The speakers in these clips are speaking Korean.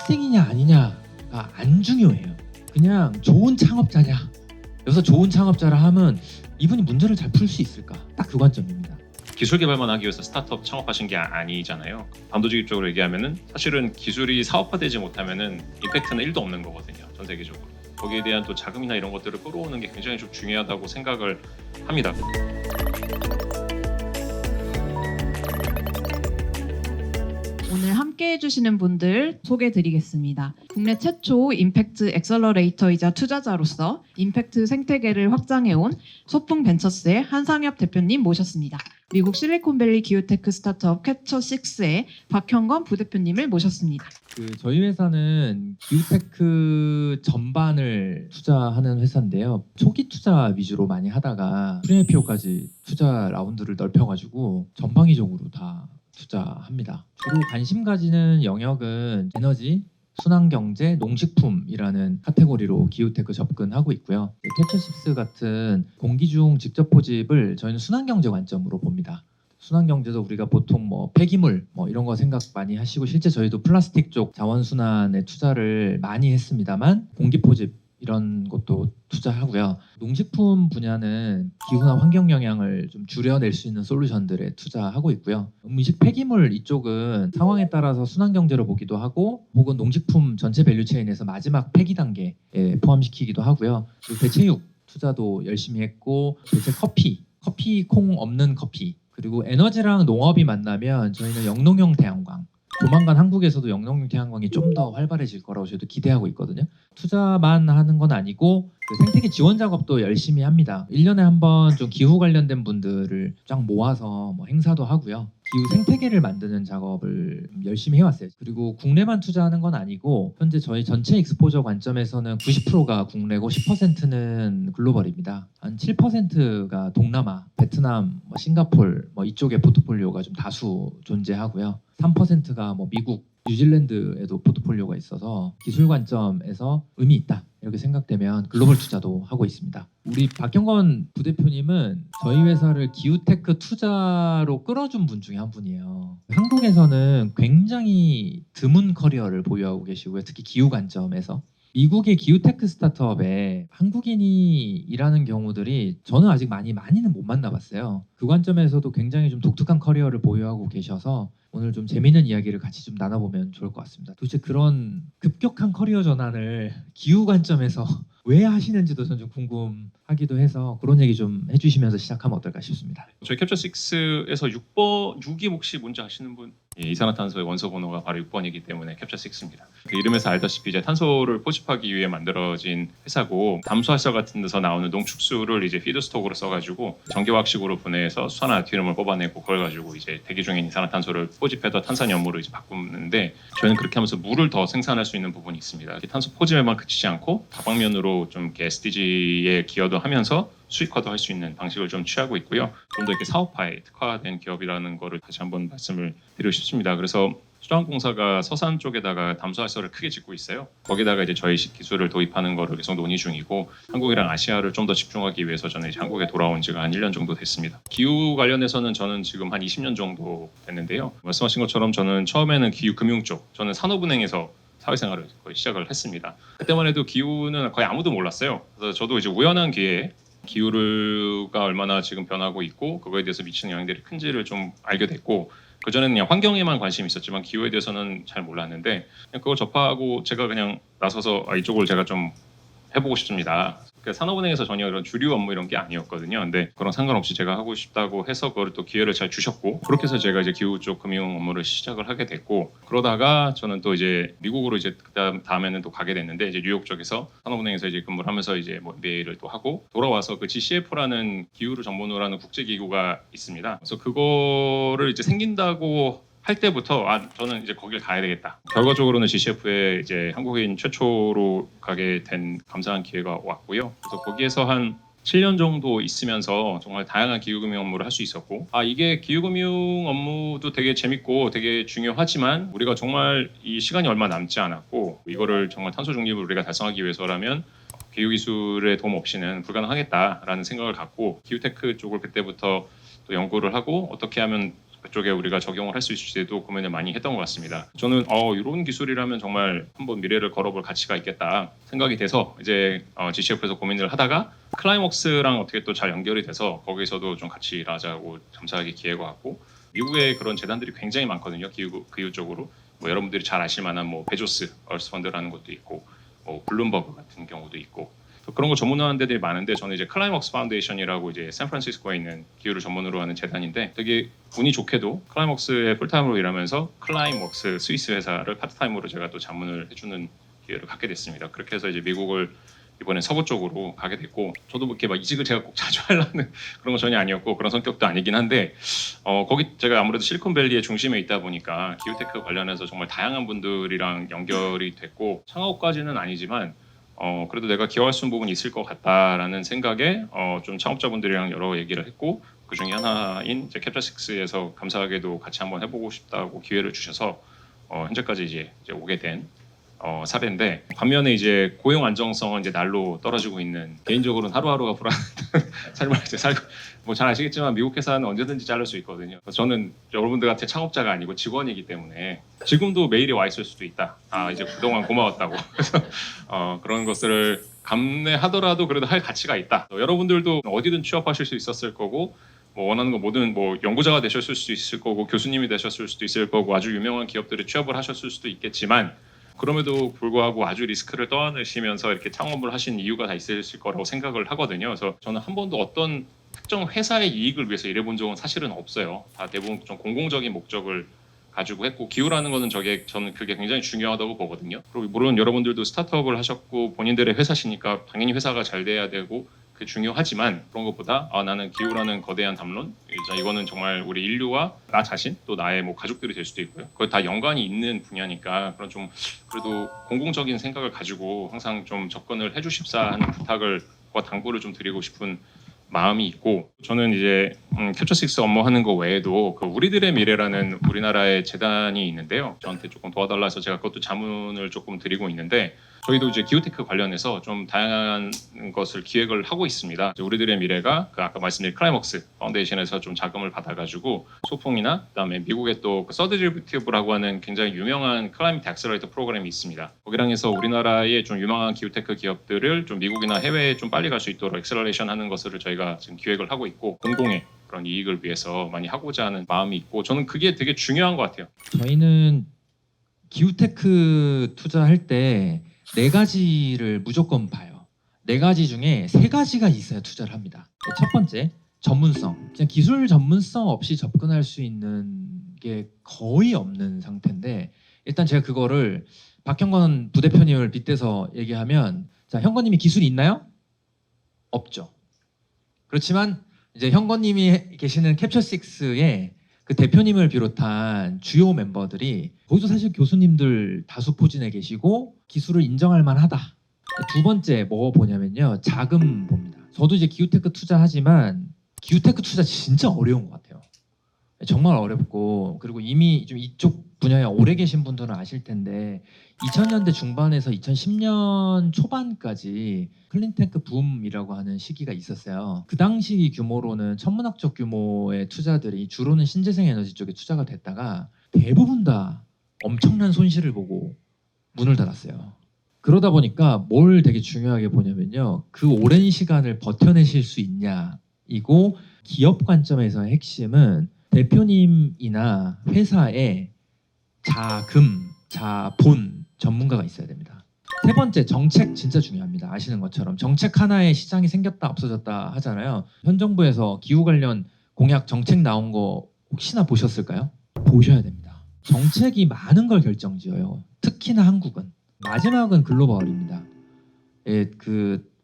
학생이냐 아니냐가 안 중요해요. 그냥 좋은 창업자냐. 여기서 좋은 창업자라 하면 이분이 문제를 잘 풀 수 있을까? 딱 그 관점입니다. 기술 개발만 하기 위해서 스타트업 창업하신 게 아니잖아요. 반도직입적으로 얘기하면은 사실은 기술이 사업화되지 못하면은 임팩트는 1도 없는 거거든요. 전 세계적으로. 거기에 대한 또 자금이나 이런 것들을 끌어오는 게 굉장히 좀 중요하다고 생각을 합니다. 오늘 함께 해주시는 분들 소개드리겠습니다. 국내 최초 임팩트 엑셀러레이터이자 투자자로서 임팩트 생태계를 확장해온 소풍벤처스의 한상엽 대표님 모셨습니다. 미국 실리콘밸리 기후테크 스타트업 캡처6의 박형건 부대표님을 모셨습니다. 저희 회사는 기후테크 전반을 투자하는 회사인데요. 초기 투자 위주로 많이 하다가 프리IPO까지 투자 라운드를 넓혀가지고 전방위적으로 다 투자합니다. 주로 관심 가지는 영역은 에너지, 순환경제, 농식품이라는 카테고리로 기후테크 접근하고 있고요. 캡처6 같은 공기 중 직접 포집을 저희는 순환경제 관점으로 봅니다. 순환경제도 우리가 보통 폐기물 이런 거 생각 많이 하시고 실제 저희도 플라스틱 쪽 자원순환에 투자를 많이 했습니다만 공기 포집 이런 것도 투자하고요. 농식품 분야는 기후나 환경 영향을 좀 줄여낼 수 있는 솔루션들에 투자하고 있고요. 음식 폐기물 이쪽은 상황에 따라서 순환경제로 보기도 하고 혹은 농식품 전체 밸류체인에서 마지막 폐기 단계에 포함시키기도 하고요. 그리고 대체육 투자도 열심히 했고 대체 커피 콩 없는 커피 그리고 에너지랑 농업이 만나면 저희는 영농용 태양광 조만간 한국에서도 영농용 태양광이 좀 더 활발해질 거라고 저희도 기대하고 있거든요. 투자만 하는 건 아니고 그 생태계 지원 작업도 열심히 합니다. 1년에 한 번 좀 기후 관련된 분들을 쫙 모아서 행사도 하고요. 기후 생태계를 만드는 작업을 열심히 해왔어요. 그리고 국내만 투자하는 건 아니고 현재 저희 전체 익스포저 관점에서는 90%가 국내고 10%는 글로벌입니다. 한 7%가 동남아, 베트남, 싱가폴 이쪽에 포트폴리오가 좀 다수 존재하고요. 3%가 미국, 뉴질랜드에도 포트폴리오가 있어서 기술 관점에서 의미 있다 이렇게 생각되면 글로벌 투자도 하고 있습니다. 우리 박형건 부대표님은 저희 회사를 기후테크 투자로 끌어준 분 중에 한 분이에요. 한국에서는 굉장히 드문 커리어를 보유하고 계시고요. 특히 기후 관점에서 미국의 기후테크 스타트업에 한국인이 일하는 경우들이 저는 아직 많이는 못 만나봤어요. 그 관점에서도 굉장히 좀 독특한 커리어를 보유하고 계셔서 오늘 좀 재미있는 이야기를 같이 좀 나눠보면 좋을 것 같습니다. 도대체 그런 급격한 커리어 전환을 기후 관점에서 왜 하시는지도 전 좀 궁금하기도 해서 그런 얘기 좀 해주시면서 시작하면 어떨까 싶습니다. 저희 캡처6에서 6이 혹시 뭔지 아시는 분? 예, 이산화탄소의 원소 번호가 바로 6번이기 때문에 캡처6입니다. 그 이름에서 알다시피 이제 탄소를 포집하기 위해 만들어진 회사고 담수화설 같은 데서 나오는 농축수를 이제 피드스톡으로 써가지고 전기화학식으로 분해해서 수산화티륨을 뽑아내고 그걸 가지고 이제 대기 중인 이산화탄소를 포집해서 탄산연물로 이제 바꾸는데 저희는 그렇게 하면서 물을 더 생산할 수 있는 부분이 있습니다. 탄소 포집에만 그치지 않고 다방면으로 좀 이렇게 SDG에 기여도 하면서 수익화도 할 수 있는 방식을 좀 취하고 있고요. 좀 더 이렇게 사업화에 특화된 기업이라는 거를 다시 한번 말씀을 드리고 싶습니다. 그래서 수자원공사가 서산 쪽에다가 담수화설을 크게 짓고 있어요. 거기다가 이제 저희 기술을 도입하는 거를 계속 논의 중이고 한국이랑 아시아를 좀 더 집중하기 위해서 저는 이제 한국에 돌아온 지가 한 1년 정도 됐습니다. 기후 관련해서는 저는 지금 한 20년 정도 됐는데요. 말씀하신 것처럼 저는 처음에는 기후 금융 쪽, 저는 산업은행에서 사회생활을 거의 시작을 했습니다. 그때만 해도 기후는 거의 아무도 몰랐어요. 그래서 저도 이제 우연한 기회에 기후가 얼마나 지금 변하고 있고 그거에 대해서 미치는 영향들이 큰지를 좀 알게 됐고 그전에는 그냥 환경에만 관심이 있었지만 기후에 대해서는 잘 몰랐는데 그냥 그걸 접하고 제가 그냥 나서서 이쪽을 제가 좀 해보고 싶습니다. 산업은행에서 전혀 이런 주류 업무 이런 게 아니었거든요. 근데 그런 상관없이 제가 하고 싶다고 해서 그걸 또 기회를 잘 주셨고 그렇게 해서 제가 이제 기후 쪽 금융 업무를 시작을 하게 됐고 그러다가 저는 또 이제 미국으로 이제 다음에는 또 가게 됐는데 이제 뉴욕 쪽에서 산업은행에서 이제 근무를 하면서 이제 MBA를 또 하고 돌아와서 그 GCF라는 기후를 전문으로 하는 국제기구가 있습니다. 그래서 그거를 이제 생긴다고 할 때부터 저는 이제 거길 가야 되겠다. 결과적으로는 GCF에 이제 한국인 최초로 가게 된 감사한 기회가 왔고요. 그래서 거기에서 한 7년 정도 있으면서 정말 다양한 기후금융 업무를 할 수 있었고 이게 기후금융 업무도 되게 재밌고 되게 중요하지만 우리가 정말 이 시간이 얼마 남지 않았고 이거를 정말 탄소 중립을 우리가 달성하기 위해서라면 기후기술의 도움 없이는 불가능하겠다라는 생각을 갖고 기후테크 쪽을 그때부터 또 연구를 하고 어떻게 하면 그쪽에 우리가 적용을 할 수 있을지도 고민을 많이 했던 것 같습니다. 저는 이런 기술이라면 정말 한번 미래를 걸어볼 가치가 있겠다 생각이 돼서 이제 GCF에서 고민을 하다가 클라이먹스랑 어떻게 또 잘 연결이 돼서 거기서도 좀 같이 일하자고 감사하게 기회가 왔고, 미국에 그런 재단들이 굉장히 많거든요. 기후 쪽으로 뭐 여러분들이 잘 아실 만한 뭐 베조스 얼스 펀드라는 것도 있고, 뭐 블룸버그 같은 경우도 있고, 그런 거 전문화하는 데들이 많은데, 저는 이제 클라이먹스 파운데이션이라고 이제 샌프란시스코에 있는 기후를 전문으로 하는 재단인데, 되게 운이 좋게도 클라이먹스에 풀타임으로 일하면서 클라이먹스 스위스 회사를 파트타임으로 제가 또 자문을 해주는 기회를 갖게 됐습니다. 그렇게 해서 이제 미국을 이번에 서부 쪽으로 가게 됐고, 저도 뭐 이렇게 막 이직을 제가 꼭 자주 하려는 그런 거 전혀 아니었고 그런 성격도 아니긴 한데, 거기 제가 아무래도 실리콘밸리의 중심에 있다 보니까 기후테크 관련해서 정말 다양한 분들이랑 연결이 됐고, 창업까지는 아니지만 그래도 내가 기여할 수 있는 부분이 있을 것 같다라는 생각에 좀 창업자분들이랑 여러 얘기를 했고, 그 중에 하나인 이제 캡처식스에서 감사하게도 같이 한번 해보고 싶다고 기회를 주셔서 현재까지 이제 오게 된 사례인데, 반면에 이제 고용 안정성은 이제 날로 떨어지고 있는, 개인적으로는 하루하루가 불안한 삶을 이제 살고, 뭐 잘 아시겠지만 미국 회사는 언제든지 자를 수 있거든요. 그래서 저는 여러분들 같은 창업자가 아니고 직원이기 때문에 지금도 메일이 와 있을 수도 있다. 이제 그동안 고마웠다고. 그래서 그런 것들을 감내하더라도 그래도 할 가치가 있다. 여러분들도 어디든 취업하실 수 있었을 거고, 뭐 원하는 거 뭐든, 뭐 연구자가 되셨을 수도 있을 거고, 교수님이 되셨을 수도 있을 거고, 아주 유명한 기업들에 취업을 하셨을 수도 있겠지만, 그럼에도 불구하고 아주 리스크를 떠안으시면서 이렇게 창업을 하신 이유가 다 있으실 거라고 생각을 하거든요. 그래서 저는 한 번도 어떤 특정 회사의 이익을 위해서 일해본 적은 사실은 없어요. 다 대부분 좀 공공적인 목적을 가지고 했고, 기후라는 거는 저는 그게 굉장히 중요하다고 보거든요. 그리고 물론 여러분들도 스타트업을 하셨고 본인들의 회사시니까 당연히 회사가 잘 돼야 되고 그게 중요하지만, 그런 것보다 나는 기후라는 거대한 담론, 이거는 정말 우리 인류와 나 자신, 또 나의 뭐 가족들이 될 수도 있고요. 그거 다 연관이 있는 분야니까 그런 좀 그래도 공공적인 생각을 가지고 항상 좀 접근을 해주십사 하는 부탁을 당부를 좀 드리고 싶은 마음이 있고, 저는 이제 캡처식스 업무하는 거 외에도 그 우리들의 미래라는 우리나라의 재단이 있는데요. 저한테 조금 도와달라 해서 제가 그것도 자문을 조금 드리고 있는데, 저희도 이제 기후테크 관련해서 좀 다양한 것을 기획을 하고 있습니다. 우리들의 미래가 그 아까 말씀드린 클라이먹스 파운데이션에서 좀 자금을 받아가지고 소풍이나 그다음에 미국의 또 서드리뷰티브라고 하는 굉장히 유명한 클라이밋 액셀러레이터 프로그램이 있습니다. 거기랑 해서 우리나라의 좀 유명한 기후테크 기업들을 좀 미국이나 해외에 좀 빨리 갈 수 있도록 액셀러레이션 하는 것을 저희가 지금 기획을 하고 있고, 공공의 그런 이익을 위해서 많이 하고자 하는 마음이 있고, 저는 그게 되게 중요한 것 같아요. 저희는 기후테크 투자할 때 4가지를 무조건 봐요. 4가지 중에 3가지가 있어야 투자를 합니다. 첫 번째, 전문성. 그냥 기술 전문성 없이 접근할 수 있는 게 거의 없는 상태인데, 일단 제가 그거를 박형건 부대표님을 빗대서 얘기하면, 자, 형건님이 기술이 있나요? 없죠. 그렇지만 이제 형건님이 계시는 캡처식스에 그 대표님을 비롯한 주요 멤버들이 거기도 사실 교수님들 다수 포진해 계시고 기술을 인정할 만하다. 두 번째 뭐 보냐면요, 자금 봅니다. 저도 이제 기후테크 투자하지만 기후테크 투자 진짜 어려운 것 같아요. 정말 어렵고, 그리고 이미 좀 이쪽 분야에 오래 계신 분들은 아실 텐데 2000년대 중반에서 2010년 초반까지 클린테크 붐이라고 하는 시기가 있었어요. 그 당시 규모로는 천문학적 규모의 투자들이 주로는 신재생 에너지 쪽에 투자가 됐다가 대부분 다 엄청난 손실을 보고 문을 닫았어요. 그러다 보니까 뭘 되게 중요하게 보냐면요, 그 오랜 시간을 버텨내실 수 있냐 이고, 기업 관점에서의 핵심은 대표님이나 회사에 자금, 자본 전문가가 있어야 됩니다. 세 번째, 정책 진짜 중요합니다. 아시는 것처럼 정책 하나에 시장이 생겼다 없어졌다 하잖아요. 현 정부에서 기후 관련 공약 정책 나온 거 혹시나 보셨을까요? 보셔야 됩니다. 정책이 많은 걸 결정지어요. 특히나 한국은. 마지막은 글로벌입니다.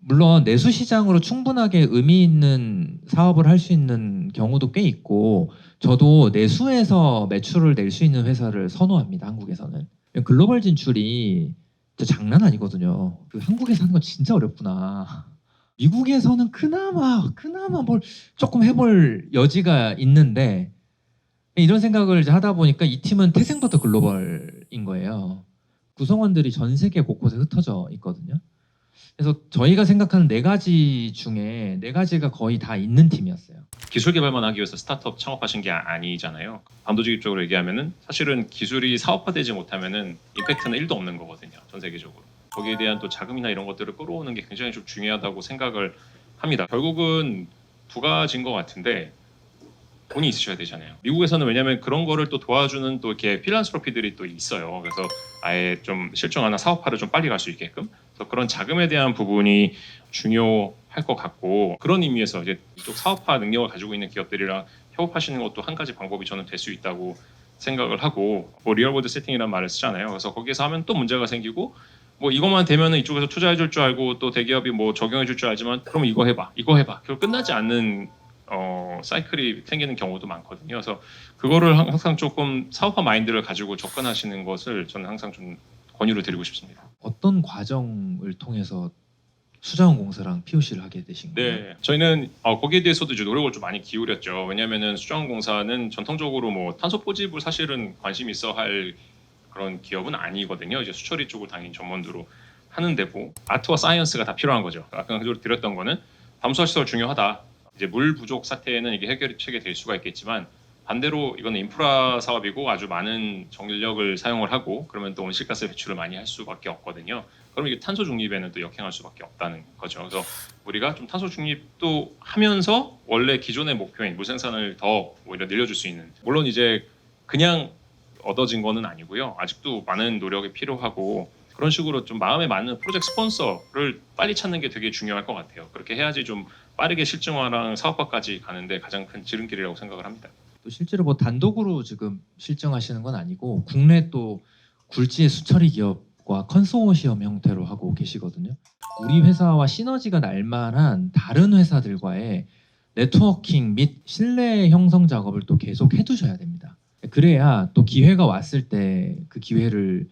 물론 내수 시장으로 충분하게 의미 있는 사업을 할 수 있는 경우도 꽤 있고, 저도 내수에서 매출을 낼 수 있는 회사를 선호합니다. 한국에서는. 글로벌 진출이 진짜 장난 아니거든요. 한국에서 하는 건 진짜 어렵구나. 미국에서는 그나마 뭘 조금 해볼 여지가 있는데, 이런 생각을 이제 하다 보니까 이 팀은 태생부터 글로벌인 거예요. 구성원들이 전 세계 곳곳에 흩어져 있거든요. 그래서 저희가 생각하는 4가지 중에 4가지가 거의 다 있는 팀이었어요. 기술 개발만 하기 위해서 스타트업 창업하신 게 아니잖아요. 반도직입적으로 얘기하면은 사실은 기술이 사업화되지 못하면은 임팩트는 1도 없는 거거든요. 전 세계적으로. 거기에 대한 또 자금이나 이런 것들을 끌어오는 게 굉장히 좀 중요하다고 생각을 합니다. 결국은 2가지인 것 같은데 돈이 있으셔야 되잖아요. 미국에서는 왜냐하면 그런 거를 또 도와주는 또 이렇게 필란스로피들이 또 있어요. 그래서 아예 좀 실종하나 사업화를 좀 빨리 갈 수 있게끔. 그래서 그런 자금에 대한 부분이 중요할 것 같고 그런 의미에서 이제 이쪽 사업화 능력을 가지고 있는 기업들이랑 협업하시는 것도 한 가지 방법이 저는 될 수 있다고 생각을 하고 뭐 리얼월드 세팅이라는 말을 쓰잖아요. 그래서 거기에서 하면 또 문제가 생기고 뭐 이것만 되면은 이쪽에서 투자해 줄 줄 알고 또 대기업이 뭐 적용해 줄 줄 알지만 그럼 이거 해봐 결국 끝나지 않는 사이클이 생기는 경우도 많거든요. 그래서 그거를 항상 조금 사업화 마인드를 가지고 접근하시는 것을 저는 항상 좀 권유를 드리고 싶습니다. 어떤 과정을 통해서 수자원공사랑 POC를 하게 되신 거예요? 네, 저희는 거기에 대해서도 이제 노력을 좀 많이 기울였죠. 왜냐하면은 수자원공사는 전통적으로 뭐 탄소 포집을 사실은 관심 있어 할 그런 기업은 아니거든요. 이제 수처리 쪽을 당연히 전문으로 하는 데고 아트와 사이언스가 다 필요한 거죠. 아까 드렸던 거는 담수화 시설 중요하다. 이제 물 부족 사태에는 이게 해결책이 될 수가 있겠지만 반대로 이거는 인프라 사업이고 아주 많은 전력을 사용을 하고 그러면 또 온실가스 배출을 많이 할 수밖에 없거든요. 그럼 이게 탄소 중립에는 또 역행할 수밖에 없다는 거죠. 그래서 우리가 좀 탄소 중립도 하면서 원래 기존의 목표인 물 생산을 더 오히려 늘려줄 수 있는 물론 이제 그냥 얻어진 거는 아니고요. 아직도 많은 노력이 필요하고 그런 식으로 좀 마음에 맞는 프로젝트 스폰서를 빨리 찾는 게 되게 중요할 것 같아요. 그렇게 해야지 좀 빠르게 실증화랑 사업화까지 가는데 가장 큰 지름길이라고 생각을 합니다. 또 실제로 뭐 단독으로 지금 실증하시는 건 아니고 국내 또 굴지의 수처리 기업과 컨소시엄 형태로 하고 계시거든요. 우리 회사와 시너지가 날 만한 다른 회사들과의 네트워킹 및 신뢰 형성 작업을 또 계속 해두셔야 됩니다. 그래야 또 기회가 왔을 때 그 기회를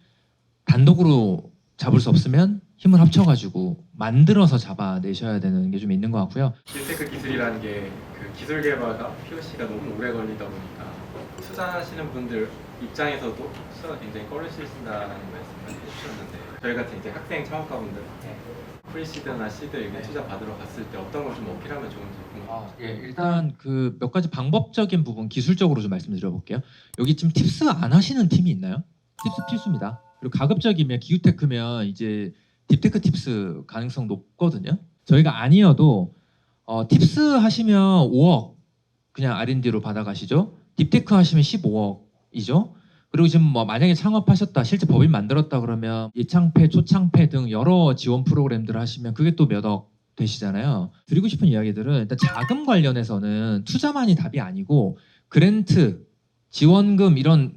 단독으로 잡을 수 없으면 힘을 합쳐가지고 만들어서 잡아내셔야 되는 게 좀 있는 것 같고요. 딜테크 기술이라는 게 그 기술 개발과 POC가 너무 오래 걸리다 보니까 투자하시는 분들 입장에서도 투자가 굉장히 꺼리신다는 말씀을 해주셨는데 저희 같은 이제 학생 창업가분들 프리시드나 시드 이렇게 투자 받으러 갔을 때 어떤 걸 좀 어필하면 좋은지 궁금합니다. 일단 그 몇 가지 방법적인 부분 기술적으로 좀 말씀드려볼게요. 여기 지금 팁스 안 하시는 팀이 있나요? 팁스 필수입니다. 그리고 가급적이면 기후테크면 이제 딥테크 팁스 가능성 높거든요. 저희가 아니어도 팁스 하시면 5억 그냥 R&D로 받아가시죠. 딥테크 하시면 15억이죠. 그리고 지금 뭐 만약에 창업하셨다, 실제 법인 만들었다 그러면 예창패, 초창패 등 여러 지원 프로그램들을 하시면 그게 또 몇 억 되시잖아요. 드리고 싶은 이야기들은 일단 자금 관련해서는 투자만이 답이 아니고 그랜트, 지원금 이런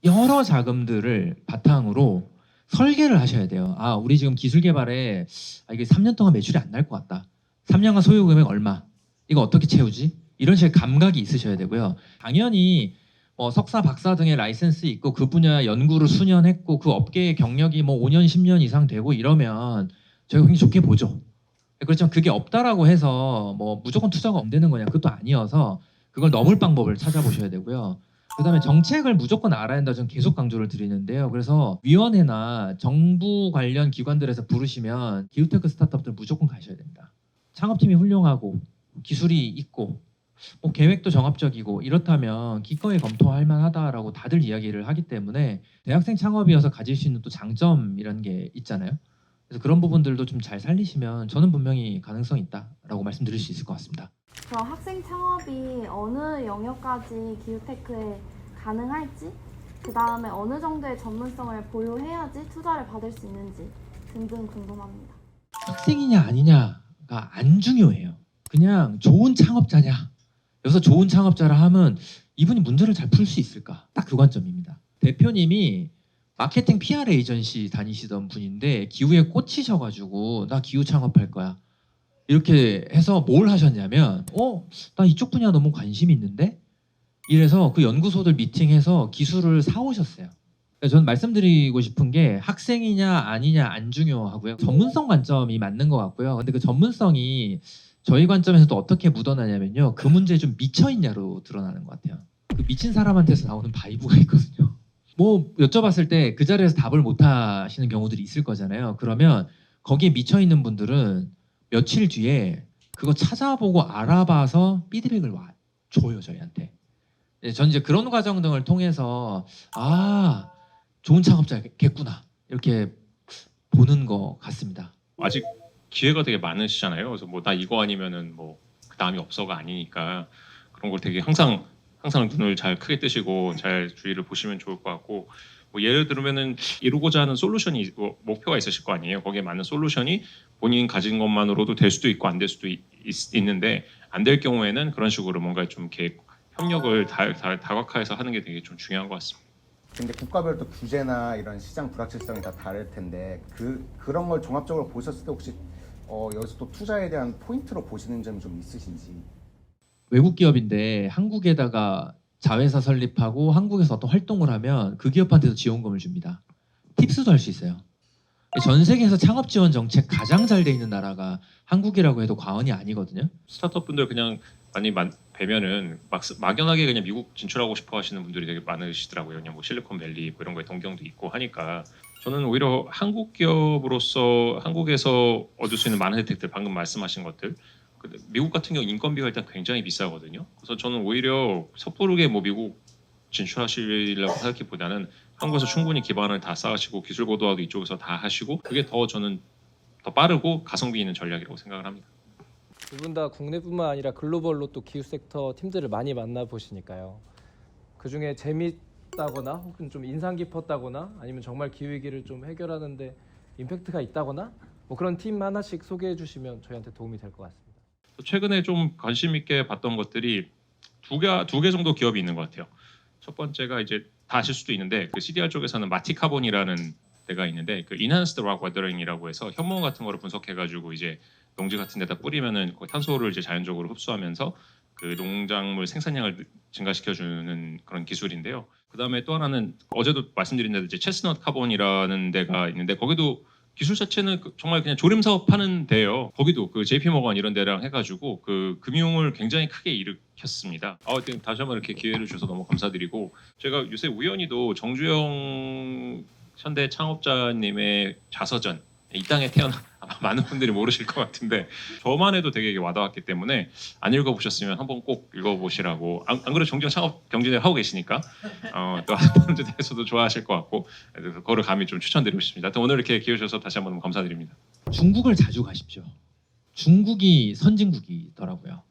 여러 자금들을 바탕으로 설계를 하셔야 돼요. 우리 지금 기술 개발에 이게 3년 동안 매출이 안 날 것 같다. 3년간 소요 금액 얼마? 이거 어떻게 채우지? 이런 식의 감각이 있으셔야 되고요. 당연히 석사, 박사 등의 라이센스 있고 그 분야 연구를 수년 했고 그 업계의 경력이 뭐 5년, 10년 이상 되고 이러면 저희가 굉장히 좋게 보죠. 그렇지만 그게 없다라고 해서 뭐 무조건 투자가 안 되는 거냐? 그것도 아니어서 그걸 넘을 방법을 찾아보셔야 되고요. 그다음에 정책을 무조건 알아야 한다 저는 계속 강조를 드리는데요. 그래서 위원회나 정부 관련 기관들에서 부르시면 기후테크 스타트업들 무조건 가셔야 됩니다. 창업팀이 훌륭하고 기술이 있고 뭐 계획도 정합적이고 이렇다면 기꺼이 검토할 만하다라고 다들 이야기를 하기 때문에 대학생 창업이어서 가질 수 있는 또 장점이라는 게 있잖아요. 그래서 그런 부분들도 좀 잘 살리시면 저는 분명히 가능성이 있다라고 말씀드릴 수 있을 것 같습니다. 그럼 학생 창업이 어느 영역까지 기후테크에 가능할지, 그 다음에 어느 정도의 전문성을 보유해야지 투자를 받을 수 있는지 등등 궁금합니다. 학생이냐 아니냐가 안 중요해요. 그냥 좋은 창업자냐. 여기서 좋은 창업자라 하면 이분이 문제를 잘 풀 수 있을까? 딱 그 관점입니다. 대표님이 마케팅 PR 에이전시 다니시던 분인데 기후에 꽂히셔가지고 나 기후 창업할 거야. 이렇게 해서 뭘 하셨냐면 나 이쪽 분야 너무 관심이 있는데? 이래서 그 연구소들 미팅해서 기술을 사오셨어요. 그러니까 저는 말씀드리고 싶은 게 학생이냐 아니냐 안 중요하고요. 전문성 관점이 맞는 것 같고요. 근데 그 전문성이 저희 관점에서도 어떻게 묻어나냐면요. 그 문제에 좀 미쳐있냐로 드러나는 것 같아요. 그 미친 사람한테서 나오는 바이브가 있거든요. 뭐 여쭤봤을 때 그 자리에서 답을 못 하시는 경우들이 있을 거잖아요. 그러면 거기에 미쳐 있는 분들은 며칠 뒤에 그거 찾아보고 알아봐서 피드백을 줘요 저희한테. 네, 전 이제 그런 과정 등을 통해서 아 좋은 창업자겠구나 이렇게 보는 것 같습니다. 아직 기회가 되게 많으시잖아요. 그래서 뭐 나 이거 아니면은 뭐 그 다음이 없어가 아니니까 그런 걸 되게 항상 눈을 잘 크게 뜨시고 잘 주위를 보시면 좋을 것 같고 뭐 예를 들면은 이루고자 하는 솔루션이 목표가 있으실 거 아니에요. 거기에 맞는 솔루션이 본인 가진 것만으로도 될 수도 있고 안 될 수도 있는데 안 될 경우에는 그런 식으로 뭔가 좀 이렇게 협력을 다각화해서 하는 게 되게 좀 중요한 것 같습니다. 근데 국가별로 또 규제나 이런 시장 불확실성이 다 다를 텐데 그런 걸 종합적으로 보셨을 때 혹시 여기서 또 투자에 대한 포인트로 보시는 점이 좀 있으신지? 외국 기업인데 한국에다가 자회사 설립하고 한국에서 어떤 활동을 하면 그 기업한테도 지원금을 줍니다. 팁스도 할 수 있어요. 전 세계에서 창업 지원 정책 가장 잘 돼 있는 나라가 한국이라고 해도 과언이 아니거든요. 스타트업 분들 그냥 많이 뵈면은 막연하게 그냥 미국 진출하고 싶어 하시는 분들이 되게 많으시더라고요. 그냥 뭐 실리콘밸리 뭐 이런 거에 동경도 있고 하니까 저는 오히려 한국 기업으로서 한국에서 얻을 수 있는 많은 혜택들 방금 말씀하신 것들 미국 같은 경우 인건비가 일단 굉장히 비싸거든요. 그래서 저는 오히려 섣부르게 뭐 미국 진출하시려고 생각하기보다는 한국에서 충분히 기반을 다 쌓으시고 기술 고도화도 이쪽에서 다 하시고 그게 저는 더 빠르고 가성비 있는 전략이라고 생각을 합니다. 두 분 다 국내뿐만 아니라 글로벌로 또 기후 섹터 팀들을 많이 만나 보시니까요. 그 중에 재밌다거나 혹은 좀 인상 깊었다거나 아니면 정말 기후 위기를 좀 해결하는데 임팩트가 있다거나 뭐 그런 팀 하나씩 소개해 주시면 저희한테 도움이 될 것 같습니다. 최근에 좀 관심 있게 봤던 것들이 두 개 정도 기업이 있는 것 같아요. 첫 번째가 이제 다 아실 수도 있는데 그 CDR 쪽에서는 마티카본이라는 데가 있는데 그 Enhanced Rock Weathering이라고 해서 현무암 같은 거를 분석해가지고 이제 농지 같은 데다 뿌리면은 거기 탄소를 이제 자연적으로 흡수하면서 그 농작물 생산량을 증가시켜주는 그런 기술인데요. 그 다음에 또 하나는 어제도 말씀드린 대로 이제 체스넛 카본이라는 데가 있는데 거기도 기술 자체는 정말 그냥 조림 사업 하는 데예요. 거기도 그 JP 모건 이런 데랑 해가지고 그 금융을 굉장히 크게 일으켰습니다. 다시 한번 이렇게 기회를 주셔서 너무 감사드리고 제가 요새 우연히도 정주영 현대 창업자님의 자서전 이 땅에 태어나 아마 많은 분들이 모르실 것 같은데 저만 해도 되게 와닿았기 때문에 안 읽어보셨으면 한번 꼭 읽어보시라고 안 그래도 정주영 창업 경진을 하고 계시니까 또 다른 분에 대해서도 좋아하실 것 같고 그거를 감히 좀 추천드리고 싶습니다. 하여튼 오늘 이렇게 기회 주셔서 다시 한번 너무 감사드립니다. 중국을 자주 가십시오. 중국이 선진국이더라고요.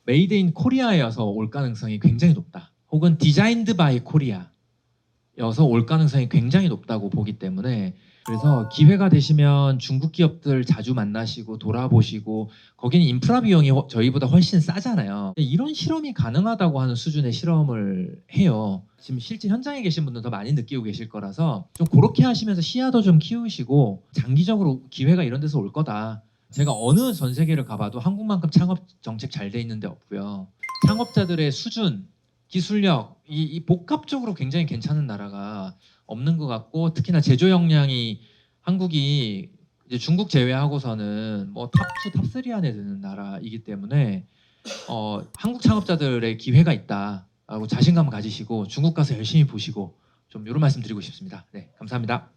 메이드 인 코리아여서 올 가능성이 굉장히 높다. 혹은 디자인드 바이 코리아여서 올 가능성이 굉장히 높다고 보기 때문에 그래서 기회가 되시면 중국 기업들 자주 만나시고 돌아보시고 거기는 인프라 비용이 저희보다 훨씬 싸잖아요. 이런 실험이 가능하다고 하는 수준의 실험을 해요. 지금 실제 현장에 계신 분들 더 많이 느끼고 계실 거라서 좀 그렇게 하시면서 시야도 좀 키우시고 장기적으로 기회가 이런 데서 올 거다. 제가 어느 전 세계를 가봐도 한국만큼 창업 정책 잘 돼 있는 데 없고요. 창업자들의 수준, 기술력, 이 복합적으로 굉장히 괜찮은 나라가 없는 것 같고 특히나 제조 역량이 한국이 이제 중국 제외하고서는 뭐 탑2, 탑3 안에 드는 나라이기 때문에 한국 창업자들의 기회가 있다라고 자신감 가지시고 중국 가서 열심히 보시고 좀 이런 말씀 드리고 싶습니다. 네, 감사합니다.